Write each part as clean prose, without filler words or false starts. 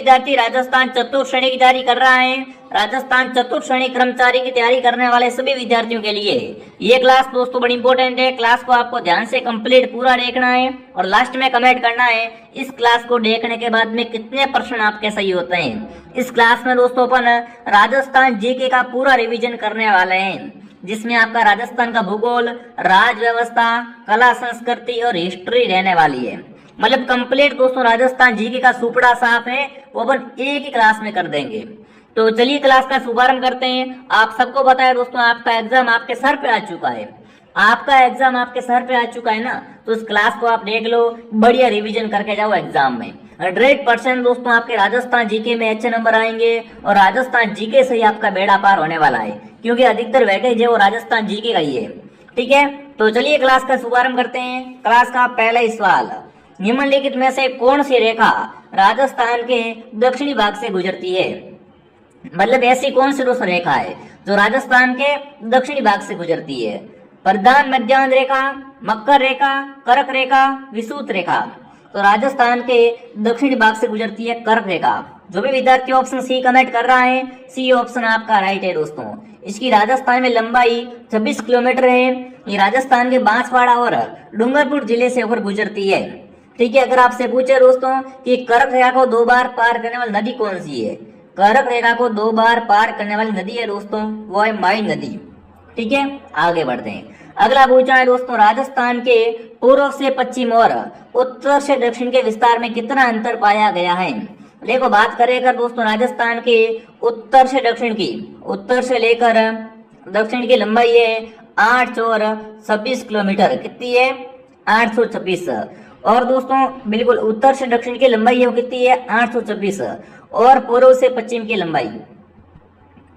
विद्यार्थी राजस्थान चतुर्थ श्रेणी की तैयारी कर रहा है, राजस्थान चतुर्थ श्रेणी कर्मचारी की तैयारी करने वाले सभी विद्यार्थियों के लिए ये क्लास दोस्तों बड़ी इंपॉर्टेंट है। क्लास को आपको ध्यान से कंप्लीट पूरा देखना है और लास्ट में कमेंट करना है इस क्लास को देखने के बाद में कितने प्रश्न आपके सही होते हैं। इस क्लास में दोस्तों अपन राजस्थान जीके का पूरा रिवीजन करने वाले हैं, जिसमें आपका राजस्थान का भूगोल, राज व्यवस्था, कला संस्कृति और हिस्ट्री रहने वाली है। मतलब कंप्लीट दोस्तों राजस्थान जीके का सुपड़ा साफ है, वो अपन एक ही क्लास में कर देंगे। तो चलिए क्लास का शुभारंभ करते हैं। आप सबको पता है दोस्तों आपका एग्जाम आपके सर पे आ चुका है, आपका एग्जाम आपके सर पे आ चुका है ना, तो इस क्लास को आप देख लो, बढ़िया रिवीजन करके जाओ एग्जाम में। 100% दोस्तों आपके राजस्थान जीके में अच्छे नंबर आएंगे और राजस्थान जीके से ही आपका बेड़ा पार होने वाला है, क्योंकि अधिकतर वेटेज है वो राजस्थान जीके का ही है। ठीक है, तो चलिए क्लास का शुभारंभ करते हैं। क्लास का पहला ही सवाल, निम्नलिखित में से कौन सी रेखा राजस्थान के दक्षिणी भाग से गुजरती है? मतलब ऐसी कौन सी दोस्तों रेखा है जो राजस्थान के दक्षिणी भाग से गुजरती है? प्रधान मध्यांतर रेखा, मकर रेखा, कर्क रेखा, विषुवत रेखा। तो राजस्थान के दक्षिणी भाग से गुजरती है कर्क रेखा। जो भी विद्यार्थी ऑप्शन सी कमेंट कर रहा है, सी ऑप्शन आपका राइट है दोस्तों। इसकी राजस्थान में लंबाई 26 किलोमीटर है। ये राजस्थान के बांसवाड़ा और डूंगरपुर जिले से होकर गुजरती है। ठीक है, अगर आपसे पूछे दोस्तों कि कर्क रेखा को 2 बार पार करने वाली नदी कौन सी है? कर्क रेखा को 2 बार पार करने वाली नदी है दोस्तों, वो है माई नदी। ठीक है, आगे बढ़ते हैं। अगला पूछा है दोस्तों, राजस्थान के पूर्व से पश्चिम और उत्तर से दक्षिण के विस्तार में कितना अंतर पाया गया है? देखो बात करें अगर दोस्तों राजस्थान के उत्तर से दक्षिण की, उत्तर से लेकर दक्षिण की लंबाई है 826 किलोमीटर। कितनी है? 826। और दोस्तों बिल्कुल उत्तर से दक्षिण की लंबाई है वो कितनी है? 826। और पूर्व से पश्चिम की लंबाई,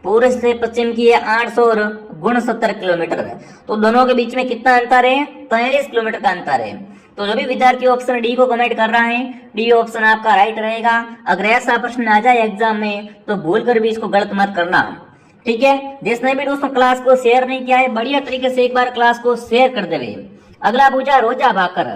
पूर्व से पश्चिम की है 869 किलोमीटर। तो दोनों के बीच में कितना अंतर है? 43 किलोमीटर का अंतर है। तो जो भी विद्यार्थी ऑप्शन डी को कमेंट कर रहा है, डी ऑप्शन आपका राइट रहेगा। अगर ऐसा प्रश्न आ जाए एग्जाम में तो भूल कर भी इसको गलत मत करना। ठीक है, जिसने भी दोस्तों क्लास को शेयर नहीं किया है, बढ़िया तरीके से एक बार क्लास को शेयर कर देवे। अगला पूछा, रोजा भाकर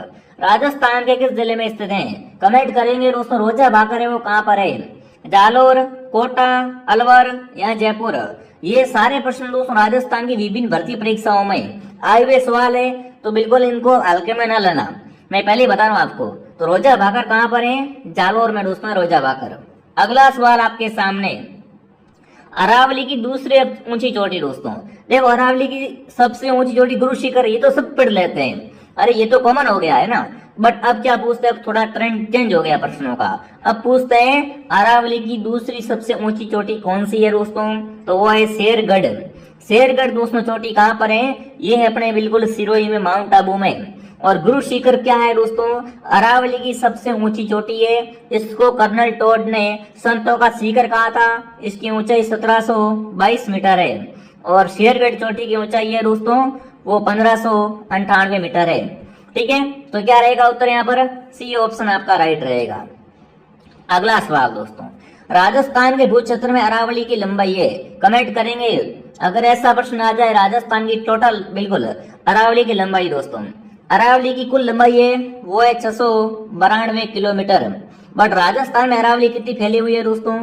राजस्थान के किस जिले में स्थित है? कमेंट करेंगे दोस्तों, रोजा भाकर है वो कहाँ पर है? जालोर, कोटा, अलवर या जयपुर। ये सारे प्रश्न दोस्तों राजस्थान की विभिन्न भर्ती परीक्षाओं में आए हुए सवाल है, तो बिल्कुल इनको हल्के में ना लेना, मैं पहले ही बता रहा हूँ आपको। तो रोजा भाकर कहाँ पर है? जालोर में दोस्तों रोजा भाकर। अगला सवाल आपके सामने, अरावली की दूसरी ऊंची चोटी दोस्तों। देखो अरावली की सबसे ऊंची चोटी गुरु शिखर, ये तो सब पढ़ लेते हैं, अरे ये तो कॉमन हो गया है ना। बट अब क्या पूछते हैं, थोड़ा ट्रेंड चेंज हो गया प्रश्नों का। अब पूछते हैं अरावली की दूसरी सबसे ऊंची चोटी कौन सी है दोस्तों? तो वो है शेरगढ़। शेरगढ़ दोस्तों चोटी कहाँ पर है? ये है अपने बिल्कुल सिरोही में, माउंट आबू में। और गुरु शिखर क्या है दोस्तों? अरावली की सबसे ऊंची चोटी है। इसको कर्नल टोड ने संतों का शिखर कहा था। इसकी ऊंचाई 1722 मीटर है और शेरगढ़ चोटी की ऊंचाई है दोस्तों वो 1598 मीटर है। ठीक है, तो क्या रहेगा उत्तर यहाँ पर? सी ऑप्शन आपका राइट रहेगा। अगला सवाल दोस्तों, राजस्थान के भू क्षेत्र में अरावली की लंबाई है, कमेंट करेंगे। अगर ऐसा प्रश्न आ जाए, राजस्थान की टोटल बिल्कुल अरावली की लंबाई दोस्तों, अरावली की कुल लंबाई है वो है 692 किलोमीटर। बट राजस्थान में अरावली कितनी फैली हुई है दोस्तों?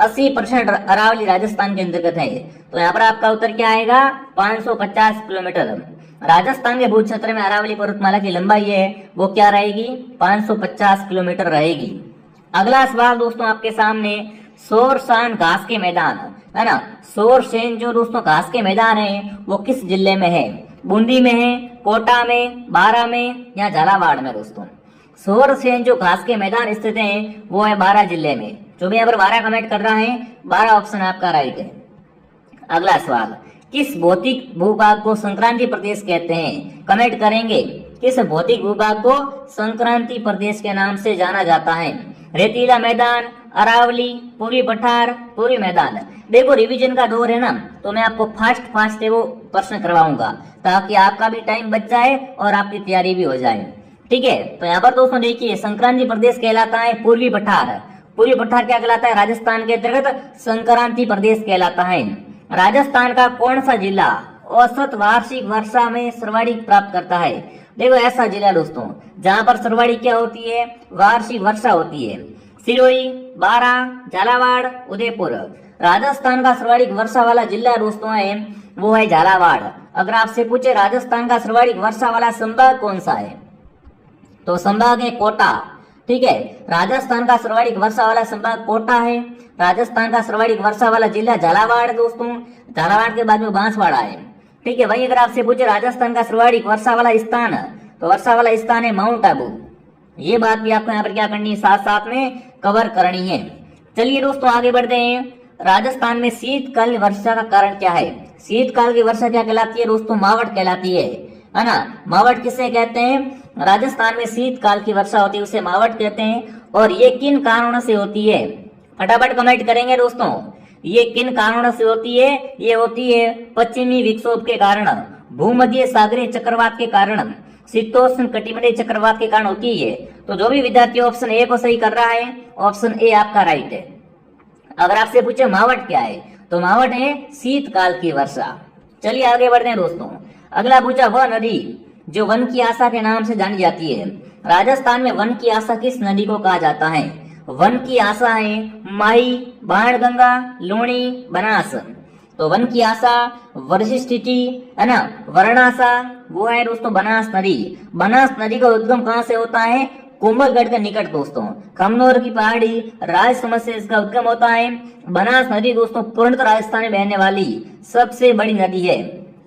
80% अरावली राजस्थान के अंतर्गत है। तो यहाँ पर आपका उत्तर क्या आएगा? 550 किलोमीटर। राजस्थान के भू क्षेत्र में अरावली पर्वतमाला की लंबाई है वो क्या रहेगी? 550 किलोमीटर रहेगी। अगला सवाल दोस्तों आपके सामने, शोरशान घास के मैदान है ना, शोरसेन जो दोस्तों घास के मैदान है वो किस जिले में है? बूंदी में है, कोटा में, बारां में या झालावाड़ में दोस्तों? शोरसेन जो घास के मैदान स्थित हैं वो है बारां जिले में। जो भी यहाँ पर 12 कमेंट कर रहा है, 12 ऑप्शन आपका राइट है। अगला सवाल, किस भौतिक भूभाग को संक्रांति प्रदेश कहते हैं? कमेंट करेंगे। किस भौतिक भूभाग को संक्रांति प्रदेश के नाम से जाना जाता है? रेतीला मैदान, अरावली, पूर्वी पठार, पूर्वी मैदान। देखो रिवीजन का दौर है ना, तो मैं आपको फास्ट वो प्रश्न करवाऊंगा ताकि आपका भी टाइम बच जाए और आपकी तैयारी भी हो जाए। ठीक है, तो यहाँ पर दोस्तों देखिए, संक्रांति प्रदेश कहलाता है पूर्वी पठार। पूर्वी पठार क्या कहलाता है? राजस्थान के अंतर्गत संक्रांति प्रदेश कहलाता है। राजस्थान का कौन सा जिला औसत वार्षिक वर्षा में सर्वाधिक प्राप्त करता है? देखो ऐसा जिला दोस्तों जहां पर सर्वाधिक क्या होती है? वार्षिक वर्षा होती है। सिरोही, बारा, झालावाड़, उदयपुर। राजस्थान का सर्वाधिक वर्षा वाला जिला दोस्तों है वो है झालावाड़। अगर आपसे पूछे राजस्थान का सर्वाधिक वर्षा वाला संभाग कौन सा है तो संभाग है कोटा। ठीक है, राजस्थान का सर्वाधिक वर्षा वाला संभाग कोटा है। राजस्थान का सर्वाधिक वर्षा वाला जिला झालावाड़ दोस्तों, झालावाड़ के बाद में बांसवाड़ा है। ठीक है, वहीं अगर आपसे पूछे राजस्थान का सर्वाधिक वर्षा वाला स्थान तो वर्षा वाला स्थान है माउंट आबू। ये बात भी आपको यहाँ पर क्या करनी है, साथ साथ में कवर करनी है। चलिए दोस्तों आगे बढ़ते हैं। राजस्थान में शीतकालीन वर्षा का कारण क्या है? शीतकाल की वर्षा क्या कहलाती है दोस्तों? मावट कहलाती है ना। मावट किसे कहते हैं? राजस्थान में शीतकाल की वर्षा होती है उसे मावट कहते हैं। और ये किन कारणों से होती है? फटाफट कमेंट करेंगे दोस्तों, ये किन कारणों से होती है? ये होती है पश्चिमी विक्षोभ के कारण, भूमध्य सागरीय चक्रवात के कारण, शीतोष्ण कटिबंधीय चक्रवात के कारण होती है। तो जो भी विद्यार्थी ऑप्शन ए को सही कर रहा है, ऑप्शन ए आपका राइट है। अगर आपसे पूछे मावट क्या है तो मावट है शीतकाल की वर्षा। चलिए आगे बढ़ते हैं दोस्तों। अगला पूछा वह नदी जो वन की आशा के नाम से जानी जाती है। राजस्थान में वन की आशा किस नदी को कहा जाता है? वन की आशा है माही, बाणगंगा, लूणी, बनास। तो वन की आशा, वशिष्ठिटी है ना, वर्णासा, वो है दोस्तों बनास नदी। बनास नदी का उद्गम कहाँ से होता है? कोमलगढ़ के निकट दोस्तों, खमनोर की पहाड़ी राजसमंद से इसका उद्गम होता है। बनास नदी दोस्तों पूर्णतः राजस्थान में बहने वाली सबसे बड़ी नदी है।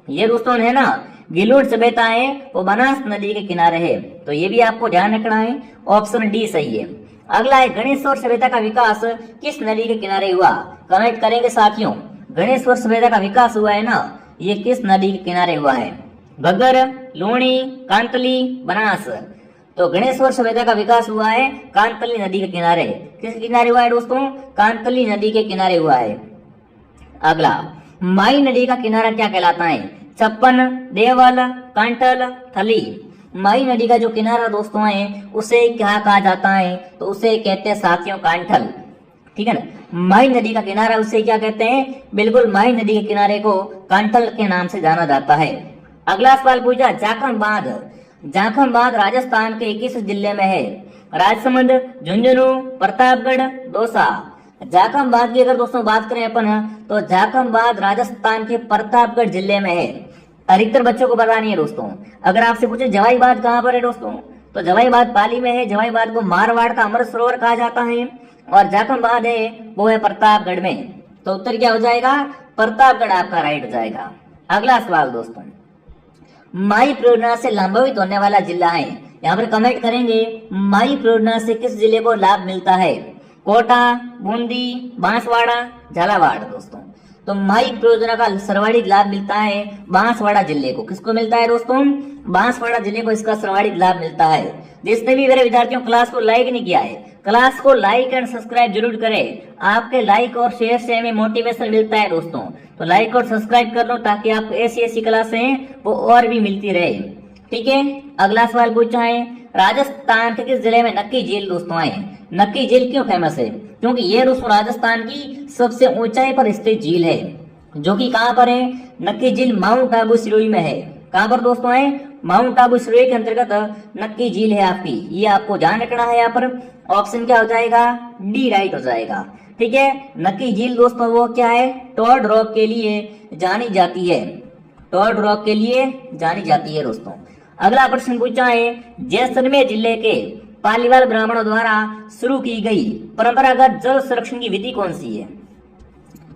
ये दोस्तों है ना गिलूट सभ्यता है वो बनास नदी के किनारे है। तो ये भी आपको ध्यान रखना है, ऑप्शन डी सही है। अगला है गणेश्वर सभ्यता का विकास किस नदी के किनारे हुआ? कमेंट करेंगे साथियों, गणेश्वर सभ्यता का विकास हुआ है ना, ये किस नदी के किनारे हुआ है? घग्गर, लूणी, कांतली, बनास। तो गणेश्वर सभ्यता का विकास हुआ है कांतली नदी के किनारे। किस किनारे हुआ है दोस्तों? कांतली नदी के किनारे हुआ है। अगला माई नदी का किनारा क्या कहलाता है? छप्पन, देवल, कांटल, थली। माई नदी का जो किनारा दोस्तों है उसे क्या कहा जाता है? तो उसे कहते हैं साथियों कांठल। ठीक है ना, माई नदी का किनारा उसे क्या कहते हैं? बिल्कुल माई नदी के किनारे को कांठल के नाम से जाना जाता है। अगला सवाल पूछा जाखम बांध। जाखम बांध राजस्थान के किस जिले में है? राजसमंद, झुंझुनू, प्रतापगढ़, दौसा। जाखम बांध की अगर दोस्तों बात करें अपन तो जाखम बांध राजस्थान के प्रतापगढ़ जिले में है। अधिकतर बच्चों को पता नहीं है दोस्तों। अगर आपसे पूछे जवाई बांध कहाँ पर है दोस्तों तो जवाई बांध पाली में है। जवाई बांध को मारवाड़ का अमृत सरोवर कहा जाता है और जाखम बांध है वो है प्रतापगढ़ में। तो उत्तर क्या हो जाएगा? प्रतापगढ़ आपका राइट हो जाएगा। अगला सवाल दोस्तों, माई परियोजना से लाभान्वित होने वाला जिला है। यहाँ पर कमेंट करेंगे माई परियोजना से किस जिले को लाभ मिलता है? कोटा, बूंदी, बांसवाड़ा, झालावाड़ दोस्तों। तो माई परियोजना का सर्वाधिक लाभ मिलता है बांसवाड़ा जिले को। किसको मिलता है दोस्तों? बांसवाड़ा जिले को इसका सर्वाधिक लाभ मिलता है। जिसने भी मेरे विद्यार्थियों क्लास को लाइक नहीं किया है, क्लास को लाइक एंड सब्सक्राइब जरूर करें। आपके लाइक और शेयर से हमें मोटिवेशन मिलता है दोस्तों। तो लाइक और सब्सक्राइब कर लो ताकि आपको ऐसी क्लासें वो और भी मिलती रहे। ठीक है, अगला सवाल पूछा है राजस्थान के किस जिले में नक्की झील दोस्तों है? नक्की झील क्यों फेमस है? क्योंकि ये दोस्तों राजस्थान की सबसे ऊंचाई पर स्थित झील है, जो कि कहाँ पर है? नक्की झील माउंट आबू सिरोही में है। कहाँ पर दोस्तों है? माउंट आबू सिरोही के अंतर्गत नक्की झील है आपकी। ये आपको ध्यान रखना है। यहाँ पर ऑप्शन क्या हो जाएगा? डी राइट हो जाएगा। ठीक है, नक्की झील दोस्तों वो क्या है? टॉड रॉक के लिए जानी जाती है। टॉड रॉक के लिए जानी जाती है दोस्तों। अगला प्रश्न पूछा है जैसलमेर जिले के पालीवाल ब्राह्मणों द्वारा शुरू की गई परंपरागत जल संरक्षण की विधि कौन सी है?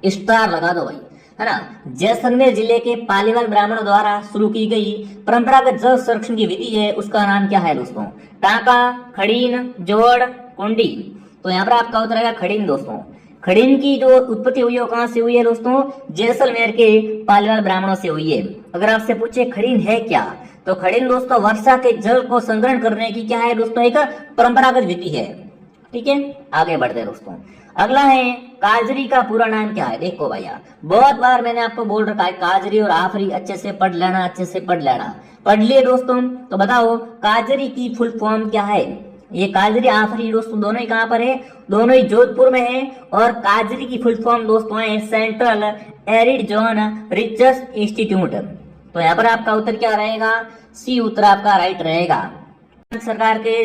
स्टार लगा दो भाई, है ना। जैसलमेर जिले के पालीवाल ब्राह्मणों द्वारा शुरू की गई परंपरागत जल संरक्षण की विधि है, उसका नाम क्या है दोस्तों? टाका, खड़ीन, जोड़, कुंडी। तो यहाँ पर आपका उत्तर आएगा खड़ीन दोस्तों। खड़ीन की जो उत्पत्ति हुई है वो कहाँ से हुई है दोस्तों? जैसलमेर के पालीवाल ब्राह्मणों से हुई है। अगर आपसे पूछे खड़ीन है क्या तो खड़ीन दोस्तों वर्षा के जल को संग्रहण करने की क्या है दोस्तों? एक परंपरागत विधि है। ठीक है, आगे बढ़ते हैं दोस्तों। अगला है काजरी का पूरा नाम क्या है? देखो भैया बहुत बार मैंने आपको बोल रखा है काजरी और आफरी अच्छे से पढ़ लेना, अच्छे से पढ़ लेना। पढ़ लिए दोस्तों? तो बताओ काजरी की फुल फॉर्म क्या है? ये काजरी आफरी दोस्तों दोनों ही कहाँ पर है? दोनों ही जोधपुर में है। और काजरी की फुल फॉर्म दोस्तों है central arid zone research institute. तो यहाँ पर आपका उत्तर क्या रहेगा? सी उत्तर आपका राइट रहेगा। सरकार के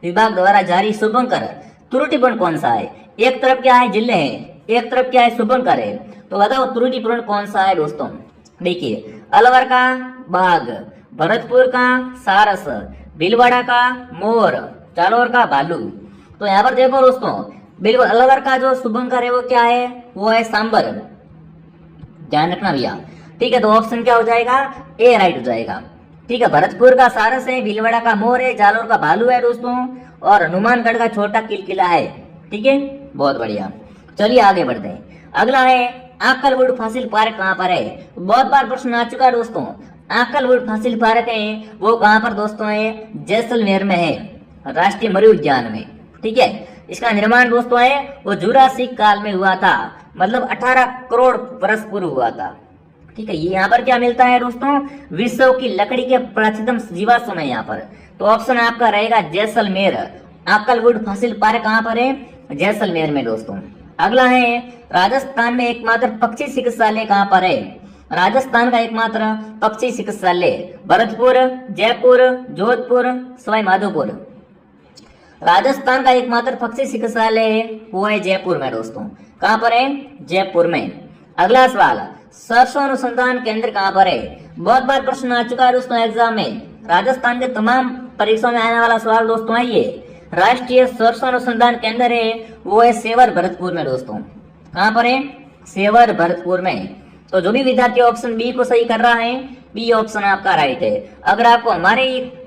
विभाग द्वारा जारी शुभंकर त्रुटिपूर्ण कौन सा है? एक तरफ क्या है, जिले है, एक तरफ क्या है, शुभंकर है। तो बताओ त्रुटिपूर्ण कौन सा है दोस्तों? देखिए, अलवर का बाघ, भरतपुर का सारस, भीलवाड़ा का मोर, जालौर का भालू। तो यहाँ पर देखो दोस्तों, बिल्कुल अलवर का जो शुभंकर है वो क्या है, वो है सांबर। ध्यान रखना भैया, ठीक है। तो ऑप्शन क्या हो जाएगा, ए राइट हो जाएगा। ठीक है, भरतपुर का सारस है, भीलवाड़ा का मोर है, जालौर का भालू है दोस्तों, और हनुमानगढ़ का छोटा किलकिला है। ठीक है, बहुत बढ़िया। चलिए आगे बढ़ते हैं। अगला है आकलवुड फॉसिल पार्क कहाँ पर है? बहुत बार प्रश्न आ चुका है दोस्तों। आकलवुड फॉसिल पार्क है वो कहाँ पर दोस्तों है? जैसलमेर में है, राष्ट्रीय मृग उद्यान में। ठीक है, इसका निर्माण दोस्तों है वो जुरासिक काल में हुआ था, मतलब 18 करोड़ वर्ष पूर्व हुआ था। ठीक है, ये यहाँ पर क्या मिलता है दोस्तों? विश्व की लकड़ी के प्राचीनतम जीवाश्म है यहाँ पर। तो ऑप्शन आपका रहेगा जैसलमेर। आकलवुड फॉसिल पार्क कहाँ पर है? जैसलमेर में दोस्तों। अगला है राजस्थान में एकमात्र पक्षी चिकित्सालय कहाँ पर है? राजस्थान का एकमात्र पक्षी चिकित्सालय भरतपुर, जयपुर, जोधपुर, सवाई माधोपुर। राजस्थान का एकमात्र पक्षी चिकित्सालय है वो है जयपुर में दोस्तों। कहाँ पर है? जयपुर में। अगला सवाल, सरसों अनुसंधान केंद्र कहाँ पर है? बहुत बार प्रश्न आ चुका है दोस्तों एग्जाम में। राजस्थान के तमाम परीक्षाओं में आने वाला सवाल दोस्तों है ये। राष्ट्रीय सरसों अनुसंधान केंद्र है वो है सेवर भरतपुर में दोस्तों। कहाँ पर है? सेवर भरतपुर में। तो जो भी विद्यार्थी ऑप्शन बी को सही कर रहा है, बी ऑप्शन आपका राइट है। अगर आपको हमारे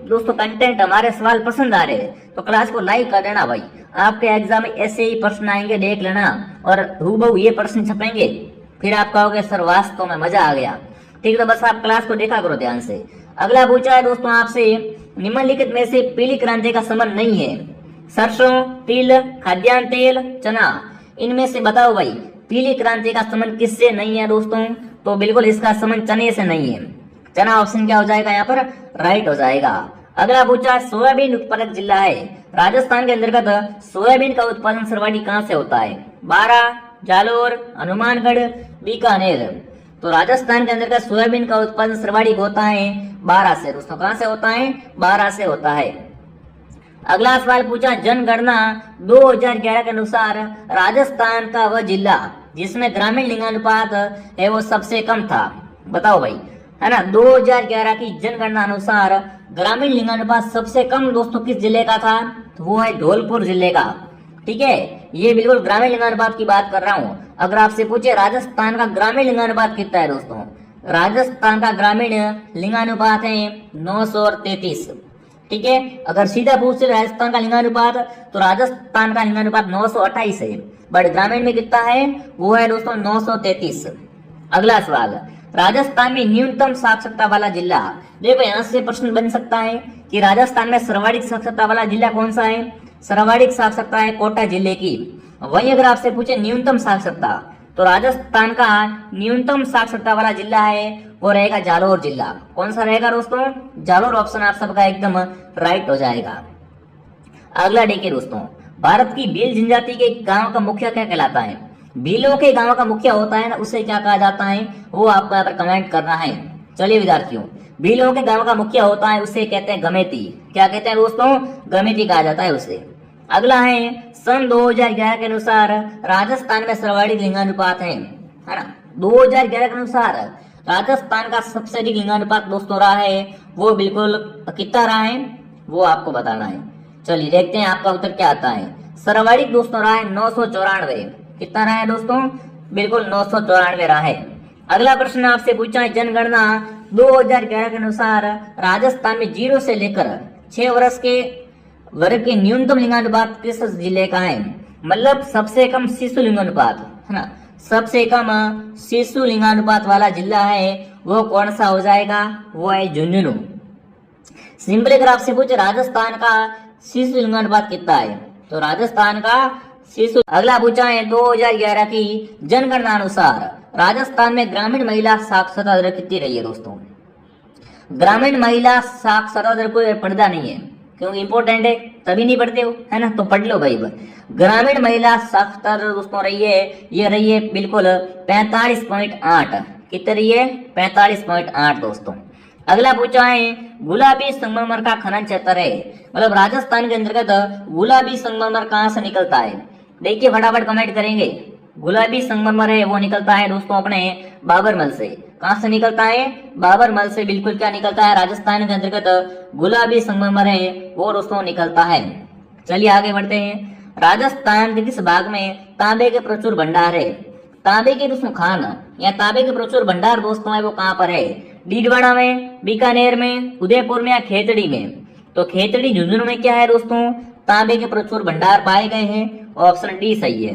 दोस्तों कंटेंट, हमारे सवाल पसंद आ रहे हैं तो क्लास को लाइक कर देना भाई। आपके एग्जाम में ऐसे ही प्रश्न आएंगे, देख लेना, और हूबहू ये प्रश्न छपेंगे, फिर आप कहोगे सर वास्तव में मजा आ गया। ठीक है, तो बस आप क्लास को देखा करो ध्यान से। अगला पूछा है दोस्तों आपसे, निम्नलिखित में से पीली क्रांति का संबंध नहीं है? सरसों, तिल, खाद्यान्न तेल, चना, इनमें से बताओ भाई पीली क्रांति का संबंध किससे नहीं है दोस्तों? तो बिल्कुल इसका संबंध चने से नहीं है। चना ऑप्शन क्या हो जाएगा यहाँ पर? राइट हो जाएगा। अगला पूछा, सोयाबीन उत्पादक जिला है राजस्थान के अंतर्गत सोयाबीन का उत्पादन सर्वाधिक कहाँ से होता है? बारा, जालोर, हनुमानगढ़, बीकानेर। तो राजस्थान के अंतर्गत सोयाबीन का उत्पादन सर्वाधिक होता है बारा से दोस्तों। कहाँ से होता है? बारा से होता है। अगला सवाल पूछा, जनगणना 2011 के अनुसार राजस्थान का वह जिला जिसमें ग्रामीण लिंगानुपात है वो सबसे कम था। बताओ भाई, है ना। 2011 की जनगणना अनुसार ग्रामीण लिंगानुपात सबसे कम दोस्तों किस जिले का था? तो वो है धौलपुर जिले का। ठीक है, ये बिल्कुल ग्रामीण लिंगानुपात की बात कर रहा हूँ। अगर आपसे पूछे राजस्थान का ग्रामीण लिंगानुपात कितना है दोस्तों? राजस्थान का ग्रामीण लिंगानुपात है 933। ठीक है, अगर सीधा पूछे राजस्थान का लिंगानुपात तो राजस्थान का लिंगानुपात 928 है, बट ग्रामीण में कितना है? वो है दोस्तों 933। अगला सवाल, राजस्थान में न्यूनतम साक्षरता वाला जिला। देखो यहाँ से प्रश्न बन सकता है कि राजस्थान में सर्वाधिक साक्षरता वाला जिला कौन सा है? सर्वाधिक साक्षरता है कोटा जिले की। वहीं अगर आपसे पूछे न्यूनतम साक्षरता, तो राजस्थान का न्यूनतम साक्षरता वाला जिला है वो रहेगा जालोर जिला। कौन सा रहेगा दोस्तों? जालोर ऑप्शन आप सबका एकदम राइट हो जाएगा। अगला देखिए दोस्तों, भारत की भील जनजाति के गांव का मुखिया क्या कहलाता है? भीलों के गांव का मुखिया होता है ना, उसे क्या कहा जाता है? वो आपको यहाँ पर कमेंट करना है। चलिए विद्यार्थियों, भीलों के गांव का मुखिया होता है उसे कहते हैं गमेती। क्या कहते हैं दोस्तों? गमेती कहा जाता है उसे। अगला है, सन 2011 के अनुसार राजस्थान में सर्वाधिक लिंगानुपात है ना। 2011 के अनुसार राजस्थान का सबसे अधिक लिंगानुपात दोस्तों रहा है वो बिल्कुल कितना रहा है वो आपको बताना है। चलिए देखते हैं आपका उत्तर क्या आता है। सर्वाधिक दोस्तों रहा है 994। कितना रहा है दोस्तों? बिल्कुल 994 रहा है। अगला प्रश्न आपसे पूछा है, जनगणना 2011 के अनुसार राजस्थान में 0 से लेकर 6 वर्ष के वर्ग के न्यूनतम लिंगानुपात किस जिले का है? मतलब सबसे कम शिशु लिंगानुपात, है ना। सबसे कम शिशु लिंगानुपात वाला जिला है वो कौन सा हो जाएगा? वो है झुंझुनू। सिंपली अगर आपसे पूछे राजस्थान का शिशु लिंगानुपात कितना है, तो राजस्थान का शिशु। अगला पूछा है, 2011 की जनगणना अनुसार राजस्थान में ग्रामीण महिला साक्षरता दर कितनी रही है दोस्तों? ग्रामीण महिला साक्षरता दर कोई पढ़ता नहीं है क्योंकि इंपॉर्टेंट है, तभी नहीं पढ़ते हो, है ना। तो पढ़ लो भाई। ग्रामीण महिला साक्षरता दर दोस्तों रही है, ये रही है बिल्कुल 45.8। कितनी रही है? 45.8 दोस्तों। अगला पूछा है गुलाबी संगमरमर का खनन क्षेत्र है, मतलब राजस्थान के अंतर्गत गुलाबी संगमरमर कहाँ से निकलता है। देखिए फटाफट कमेंट करेंगे। गुलाबी संगमरमर है वो निकलता है दोस्तों अपने बाबरमल से। कहाँ से निकलता है? बाबरमल से बिल्कुल क्या निकलता है, राजस्थान के अंतर्गत गुलाबी संगमरमर है वो दोस्तों निकलता है। चलिए आगे बढ़ते हैं। राजस्थान के किस भाग में तांबे के प्रचुर भंडार है? तांबे के दोस्तों खान या तांबे के प्रचुर भंडार दोस्तों है वो कहाँ पर है? डीडवाड़ा में, बीकानेर में, उदयपुर में या खेतड़ी में? तो खेतड़ी झुंझुनू में क्या है दोस्तों, तांबे के प्रचुर भंडार पाए गए हैं। ऑप्शन डी सही है।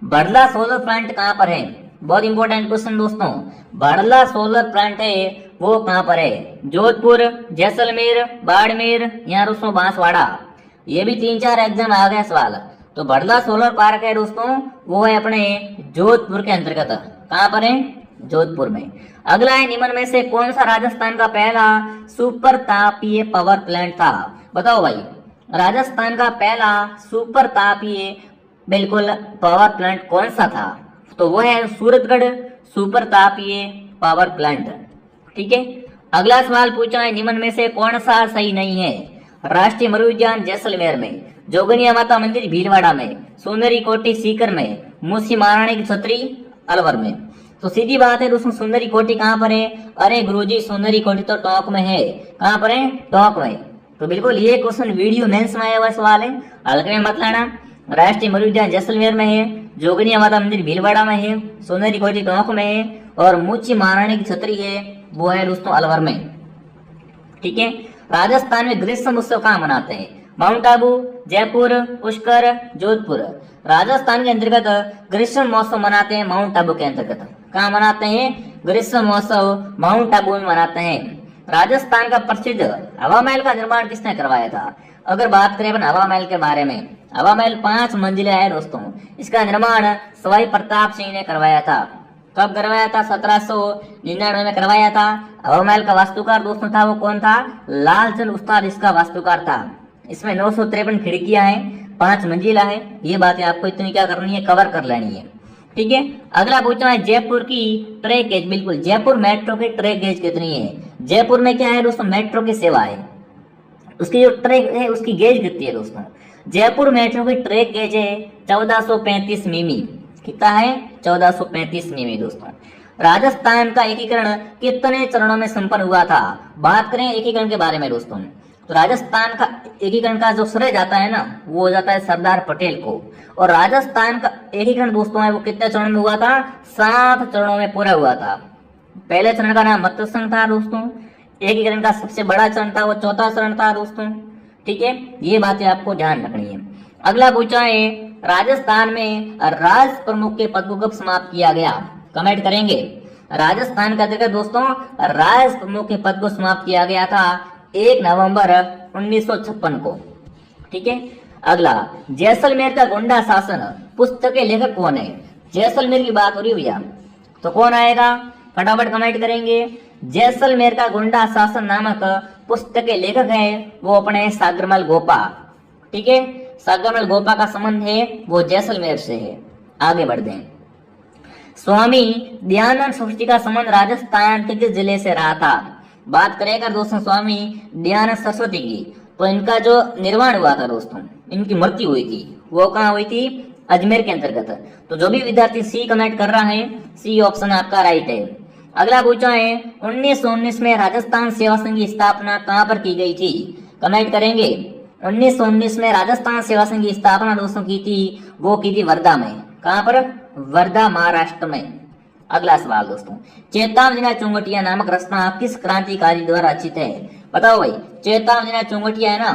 बड़ला सोलर प्लांट कहाँ पर है? बहुत इंपॉर्टेंट क्वेश्चन दोस्तों। बड़ला सोलर प्लांट है वो कहाँ पर है? जोधपुर, जैसलमेर, बाड़मेर या दोस्तों बांसवाड़ा? ये भी 3-4 एग्जाम आ गया सवाल। तो बड़ला सोलर पार्क है दोस्तों वो है अपने जोधपुर के अंतर्गत। कहाँ पर है? जोधपुर में। अगला है निम्न में से कौन सा राजस्थान का पहला सुपर तापीय पावर प्लांट था? बताओ भाई, राजस्थान का पहला सुपर तापीय बिल्कुल पावर प्लांट कौन सा था? तो वो है सूरतगढ़ सुपर तापीय पावर प्लांट। ठीक है। अगला सवाल पूछा है निम्न में से कौन सा सही नहीं है? राष्ट्रीय मरु उद्यान जैसलमेर में, जोगनिया माता मंदिर भीलवाड़ा में, सुंदरी कोटी सीकर में, मूसी महारानी की छतरी अलवर में? तो सीधी बात है दोस्तों, सुंदरी कोटी कहाँ पर है? अरे गुरुजी सुंदरी कोटी तो टोंक में है। कहाँ पर है? टोंक में। तो बिल्कुल ये क्वेश्चन वीडियो मेंस में आया हुआ सवाल है, हल्के में मत लेना। राष्ट्रीय मरु उद्यान जैसलमेर में है, जोगनिया माता मंदिर भीलवाड़ा में है, सुंदरी कोटी टोंक में है और मूची महारानी की छतरी है वो है दोस्तों अलवर में। ठीक है। राजस्थान में ग्रीष्म उत्सव कहाँ मनाते हैं? माउंट आबू, जयपुर, पुष्कर, जोधपुर? राजस्थान के अंतर्गत ग्रीष्म महोत्सव मनाते हैं माउंट आबू के अंतर्गत। कहाँ मनाते हैं? ग्रीष्म महोत्सव माउंट आबू में मनाते हैं। राजस्थान का प्रसिद्ध हवा महल का निर्माण किसने करवाया था? अगर बात करें अपन हवा महल के बारे में, हवा महल 5 मंजिला है दोस्तों। इसका निर्माण सवाई प्रताप सिंह ने करवाया था। कब करवाया था? 1799 में करवाया था। हवा महल का वास्तुकार दोस्तों था वो कौन था? लालचंद उस्ताद इसका वास्तुकार था। इसमें 953 खिड़कियां हैं, 5 मंजिला है। ये बातें आपको इतनी क्या करनी है, कवर कर लेनी है। ठीक है। अगला पूछना है जयपुर की ट्रैक गेज, बिल्कुल जयपुर मेट्रो की ट्रैक गेज कितनी है? जयपुर में क्या है दोस्तों? मेट्रो की सेवा है। उसकी जो ट्रैक है उसकी गेज कितनी है दोस्तों? जयपुर मेट्रो की ट्रैक गेज है 1435 मिमी। कितना है? 1435 मिमी दोस्तों। राजस्थान का एकीकरण कितने चरणों में संपन्न हुआ था? बात करें एकीकरण के बारे में दोस्तों, तो राजस्थान का एकीकरण का जो श्रेय जाता है ना वो हो जाता है सरदार पटेल को। और राजस्थान का एकीकरण दोस्तों है वो कितने चरण में हुआ था? 7 चरणों में पूरा हुआ था। पहले चरण का नाम मत्स्य संघ था दोस्तों। एकीकरण का सबसे बड़ा चरण था वो 4था चरण था दोस्तों। ठीक है। ये बातें आपको ध्यान रखनी है। अगला पूछा है राजस्थान में राज प्रमुख के पद को कब समाप्त किया गया? कमेंट करेंगे। राजस्थान का अंतर्गत दोस्तों राज प्रमुख के पद को समाप्त किया गया था 1 नवंबर 1956 को। ठीक है। अगला जैसलमेर का गोंडा शासन पुस्तक के लेखक कौन है? जैसलमेर की बात हो रही भैया तो कौन आएगा? फटाफट कमेंट करेंगे। जैसलमेर का गोंडा शासन नामक पुस्तक के लेखक है वो अपने सागरमल गोपा। ठीक है। सागरमल गोपा का संबंध है वो जैसलमेर से है। आगे बढ़ते हैं। स्वामी दयानंद सरस्वती का संबंध राजस्थान के किस जिले से रहा था? बात करेगा दोस्तों स्वामी दयानंद सरस्वती की, तो इनका जो निर्वाण हुआ था दोस्तों, इनकी मृत्यु हुई थी वो कहाँ हुई थी? अजमेर के अंतर्गत। तो जो भी विद्यार्थी सी कमेंट कर रहा है सी ऑप्शन आपका राइट है। अगला पूछा है 1919 में राजस्थान सेवा संघ की स्थापना कहाँ पर की गई थी? कमेंट करेंगे। 1919 में राजस्थान सेवा संघ की स्थापना दोस्तों की थी वो की थी वर्धा में। कहाँ पर? वर्धा महाराष्ट्र में। अगला सवाल दोस्तों, चेतावनी चुंगटिया नामक रचना किस क्रांतिकारी द्वारा रचित है? बताओ भाई, चेतावनी चुंगटिया है ना,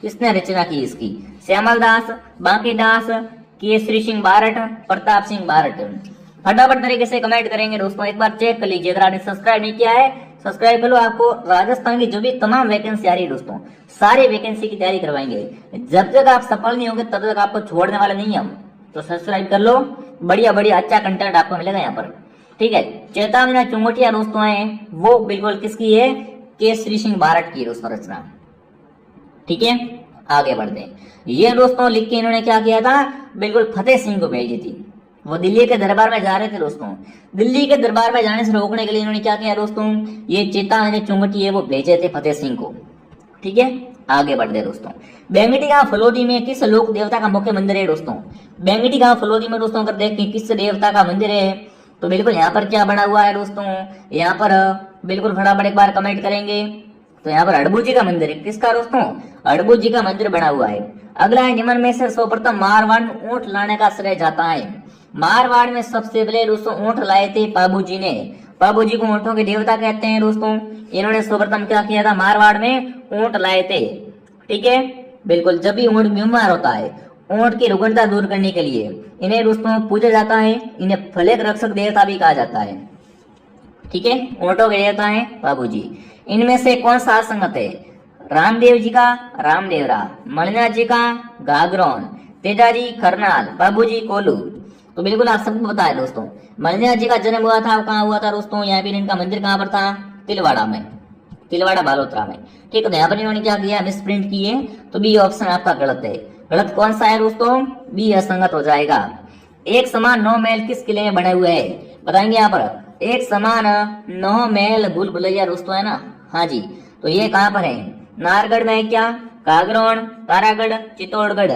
किसने रचना की इसकी? श्यामल दास, बांकीदास, केसरी सिंह बारट, प्रताप सिंह बारट? फटाफट तरीके से कमेंट करेंगे दोस्तों। एक बार चेक कर लीजिए, अगर आपने सब्सक्राइब नहीं किया है सब्सक्राइब कर लो। आपको राजस्थान की जो भी तमाम वैकेंसी आ रही है दोस्तों, सारी वैकेंसी की तैयारी करवाएंगे। जब तक आप सफल नहीं होंगे तब तक आपको छोड़ने वाले नहीं हम, तो सब्सक्राइब कर लो। बढ़िया बढ़िया अच्छा कंटेंट आपको मिलेगा यहाँ पर। ठीक है। चेतावनी चुंगटिया दोस्तों है वो बिल्कुल किसकी है? केसरी सिंह बारट की दोस्तों रचना। ठीक है। आगे बढ़ते हैं। ये दोस्तों लिख के इन्होंने क्या किया था? बिल्कुल फतेह सिंह को भेजी थी। वो दिल्ली के दरबार में जा रहे थे दोस्तों। दिल्ली के दरबार में जाने से रोकने के लिए इन्होंने क्या किया दोस्तों, ये चेतावनी चुंगटी है वो भेजे थे फतेह सिंह को। ठीक है, आगे बढ़ते हैं दोस्तों। बेंगटी गांव फलोदी में किस लोक देवता का मुख्य मंदिर है दोस्तों? बेंगटी गांव फलोदी में दोस्तों अगर देखें किस देवता का मंदिर है, तो बिल्कुल यहाँ पर क्या बना हुआ है दोस्तों, यहाँ पर बिल्कुल फटाफट एक बार कमेंट करेंगे। तो यहाँ पर अड़बू जी का मंदिर है। किसका दोस्तों? अड़बू जी का मंदिर बना हुआ है। अगला है, निम्न में से सर्वप्रथम मारवाड़ में ऊंट लाने का श्रेय जाता है। मारवाड़ में सबसे पहले दोस्तों ऊंट लाए थे पाबू जी ने। पाबू जी को ऊंटों के देवता कहते हैं दोस्तों। इन्होंने सर्वप्रथम क्या किया था, मारवाड़ में ऊंट लाए थे। ठीक है, बिल्कुल। जब भी ऊंट बीमार होता है, ऊंट की रुग्णता दूर करने के लिए इन्हें दोस्तों पूजा जाता है। इन्हें फलक रक्षक देवता भी कहा जाता है। ठीक है, ऊंटों के देवता है बाबू जी। इनमें से कौन सा संगत है? रामदेव जी का रामदेवरा, मणिनाथ जी का गागरोन, तेजाजी करनाल, बाबूजी कोलू। तो बिल्कुल आप सबको पता है दोस्तों, मणिनाथ जी का जन्म हुआ था, कहाँ हुआ था दोस्तों? यहाँ पे इनका मंदिर कहाँ पर था? तिलवाड़ा में, तिलवाड़ा बालोतरा में। ठीक है, तो यहाँ पर इन्होंने क्या किया, मिस प्रिंट किए। तो बी ऑप्शन आपका गलत है। गलत कौन सा है दोस्तों? बी असंगत हो जाएगा। एक समान 9 महल किस किले में बने हुए हैं? बताएंगे यहाँ पर। एक समान 9 महल भूल भुलैया दोस्तों है ना, हाँ जी। तो ये कहाँ पर है? नाहरगढ़ में है क्या? कागरोन, तारागढ़, चित्तौड़गढ़।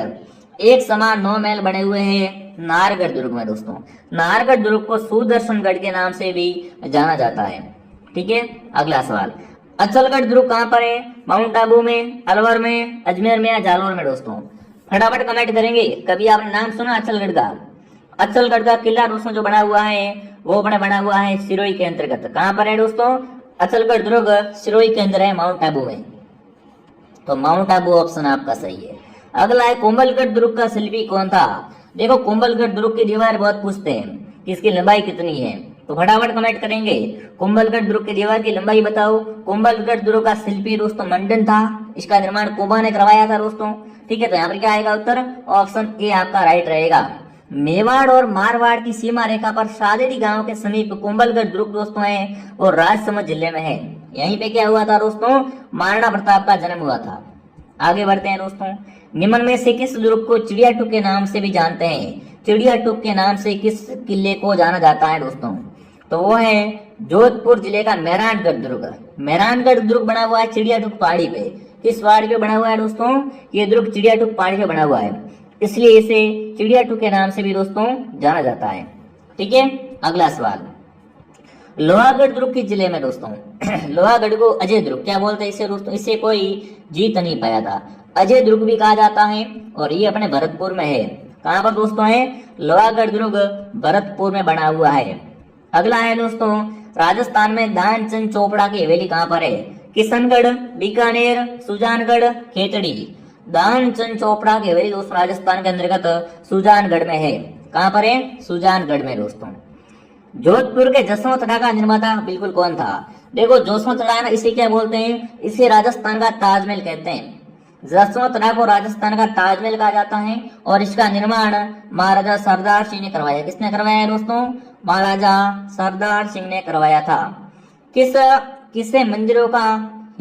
एक समान 9 महल बने हुए हैं नाहरगढ़ दुर्ग में दोस्तों। नाहरगढ़ दुर्ग को सुदर्शनगढ़ के नाम से भी जाना जाता है। ठीक है, अगला सवाल, अचलगढ़ दुर्ग कहाँ पर है? माउंट आबू में, अलवर में, अजमेर में या जालौर में दोस्तों? फटाफट कमेंट करेंगे। कभी आपने नाम सुना अचलगढ़ का? अचलगढ़ का किला दोस्तों जो बना हुआ है वो बना हुआ है सिरोही के अंतर्गत। कहाँ पर है दोस्तों? अचलगढ़ दुर्ग सिरोही के अंदर है, माउंट आबू में। तो माउंट आबू ऑप्शन आपका सही है। अगला है, कोंबलगढ़ दुर्ग का शिल्पी कौन था? देखो, कोंबलगढ़ दुर्ग की दीवार बहुत पूछते हैं कि इसकी लंबाई कितनी है, तो फटाफट कमेंट करेंगे। कोंबलगढ़ दुर्ग की दीवार की लंबाई बताओ। कोंबलगढ़ दुर्ग का शिल्पी दोस्तों मंडन था। इसका निर्माण कोबा ने करवाया था दोस्तों। ठीक है, तो यहाँ पर क्या आएगा उत्तर? ऑप्शन ए आपका राइट रहेगा। मेवाड़ और मारवाड़ की सीमा रेखा पर सादेरी गांव के समीप कोंबलगढ़ दुर्ग दोस्तों है और राजसमंद जिले में है। यहीं पे क्या हुआ था दोस्तों? महाराणा प्रताप का जन्म हुआ था। आगे बढ़ते हैं दोस्तों। निम्न में से किस दुर्ग को चिड़ियाटूक के नाम से भी जानते हैं? चिड़ियाटूक के नाम से किस किले को जाना जाता है दोस्तों? तो वो है जोधपुर जिले का मेहरानगढ़ दुर्ग। मेहरानगढ़ दुर्ग बना हुआ है चिड़ियाटूक पहाड़ी पे। किस पहाड़ी पे बना हुआ है दोस्तों? ये दुर्ग चिड़ियाटूक पहाड़ी पे बना हुआ है, इसलिए इसे चिड़ियाटूक के नाम से भी दोस्तों जाना जाता है। ठीक है, अगला सवाल, लोहागढ़ दुर्ग किस जिले में दोस्तों? लोहागढ़ को अजय दुर्ग क्या बोलते हैं इसे दोस्तों? इसे कोई जीत नहीं पाया था। अजय दुर्ग भी कहा जाता है और ये अपने भरतपुर में है। कहाँ पर दोस्तों है? लोहागढ़ दुर्ग भरतपुर में बना हुआ है। अगला है दोस्तों, राजस्थान में दानचंद चोपड़ा की हवेली कहाँ पर है? किशनगढ़, बीकानेर, सुजानगढ़, खेतड़ी। दानचंद चोपड़ा की हवेली दोस्तों राजस्थान के अंतर्गत सुजानगढ़ में है। कहाँ पर है? सुजानगढ़ में दोस्तों। जोधपुर के जसवंतड़ा का निर्माता बिल्कुल कौन था? देखो, जसवंतड़ा ना, इसे क्या बोलते हैं? इसे राजस्थान का ताजमहल कहते हैं। जसवंतड़ा को राजस्थान का ताजमहल कहा जाता है और इसका निर्माण महाराजा सरदार सिंह ने करवाया। किसने करवाया दोस्तों? महाराजा सरदार सिंह ने करवाया था। किसे मंदिरों का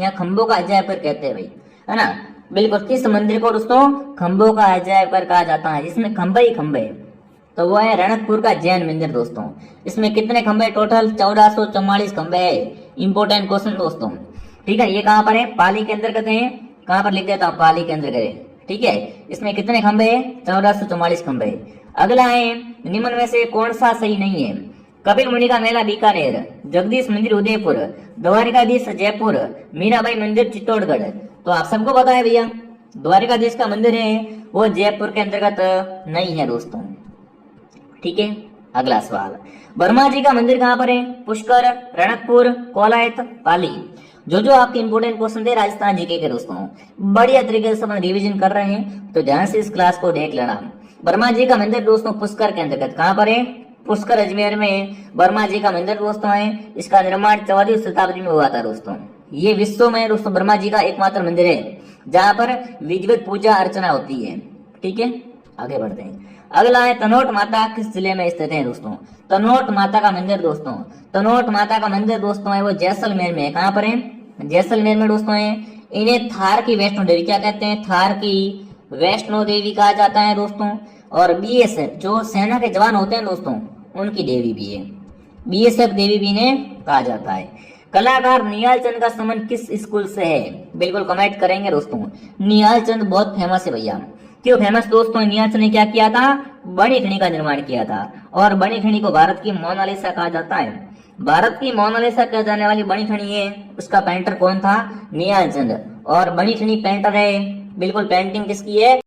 या खंभों का अजायब घर कहते हैं भाई, है ना? बिल्कुल, किस मंदिर को दोस्तों खंभों का अजायब घर कहा जाता है जिसमें खंभे ही खंभे? तो वो है रणकपुर का जैन मंदिर दोस्तों। इसमें कितने खंभे? टोटल 1444 खंभे है। इंपोर्टेंट क्वेश्चन दोस्तों। ठीक है, ये कहाँ पर है? पाली के अंतर्गत है। कहाँ पर लिख देता हूँ? पाली के अंतर्गत है। ठीक है, इसमें कितने खंभे है? 1444 खंभे। अगला है, निम्न में से कौन सा सही नहीं है? कपिल मुनि का मेला बीकानेर, जगदीश मंदिर उदयपुर, द्वारिकाधीश जयपुर, मीराबाई मंदिर चित्तौड़गढ़। तो आप सबको पता है भैया, द्वारिकाधीश का मंदिर है वो जयपुर के अंतर्गत नहीं है दोस्तों। ठीक है, अगला सवाल, वर्मा जी का मंदिर कहाँ पर है? पुष्कर, रणकपुर, कोलायत, पाली। जो आपके इंपोर्टेंट क्वेश्चन थे राजस्थान जीके के दोस्तों, बढ़िया तरीके से अपन रिवीजन कर रहे हैं, तो ध्यान से इस क्लास को देख लेना। वर्मा जी का मंदिर दोस्तों पुष्कर के अंतर्गत। कहाँ पर है? पुष्कर अजमेर में वर्मा जी का मंदिर दोस्तों है। इसका निर्माण 14वीं शताब्दी में हुआ था दोस्तों। ये विश्व में दोस्तों वर्मा जी का एकमात्र मंदिर है जहाँ पर विधिवत पूजा अर्चना होती है। ठीक है, आगे बढ़ते हैं। अगला है, तनोट माता किस जिले में स्थित है दोस्तों? तनोट माता का मंदिर दोस्तों, तनोट माता का मंदिर दोस्तों है वो जैसलमेर में है। कहाँ पर है? जैसलमेर में दोस्तों है। इन्हें थार की वैष्णो देवी क्या कहते हैं? थार की वैष्णो देवी कहा जाता है दोस्तों। और बीएसएफ जो सेना के जवान होते हैं दोस्तों, उनकी देवी भी है, बीएसएफ देवी भी इन्हें कहा जाता है। कलाकार निहाल चंद का संबंध किस स्कूल से है? बिल्कुल कमेंट करेंगे दोस्तों। निहाल चंद बहुत फेमस है भैया। क्यों फेमस दोस्तों? निहाल चंद ने क्या किया था? बनी ठनी का निर्माण किया था, और बनी ठनी को भारत की मोनालिसा कहा जाता है। भारत की मोनालिसा कह जाने वाली बनी ठनी है, उसका पेंटर कौन था? निहाल चंद। और बनी ठनी पेंटर है, बिल्कुल पेंटिंग किसकी है?